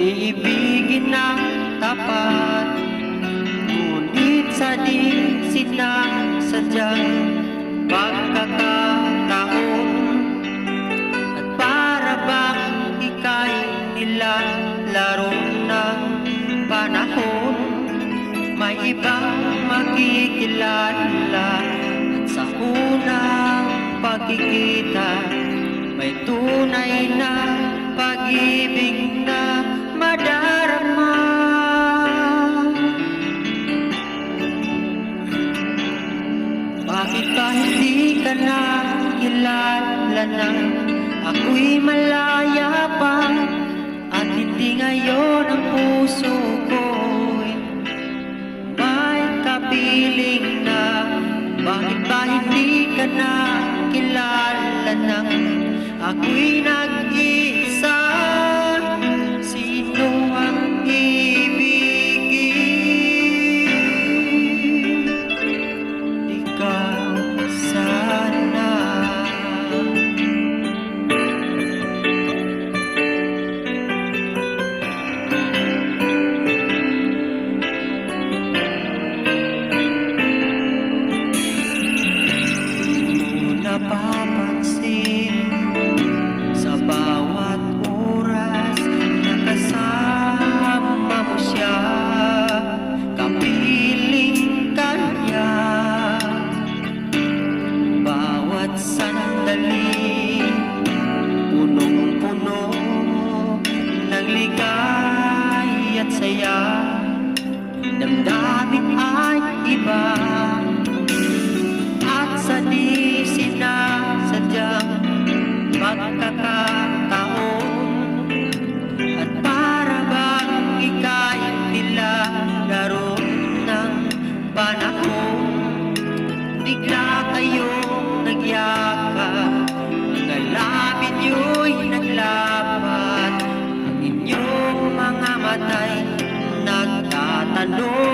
iibigin ng tapat, ngunit sa di sinasadyang pagkakataon, at para bang ika'y nilalaro ng panahon, may ibang makikilala. At sa unang pagkikita, may tunay na pag-ibig na madarama. Bakit ba hindi ka na kilala na ako'y malaya pa, at hindi ngayon ang puso ko'y may kapiling na? Bakit ba hindi ka na kilala nang ako'y nag-iisa? Sino ang ibigin? Ikaw sana. Napapansin sa bawat oras na kasama mo siya, kapiling ka niya. Bawat sandali punong-puno ng ligay at saya, damdamin ay iba. At sa di sinasadyang pagkakataon, at para bang ika'y nilalaro ng panahon, bigla kayong nagyakap, mga labi niyo'y naglapat, ang inyong mga mata'y nagtatanong.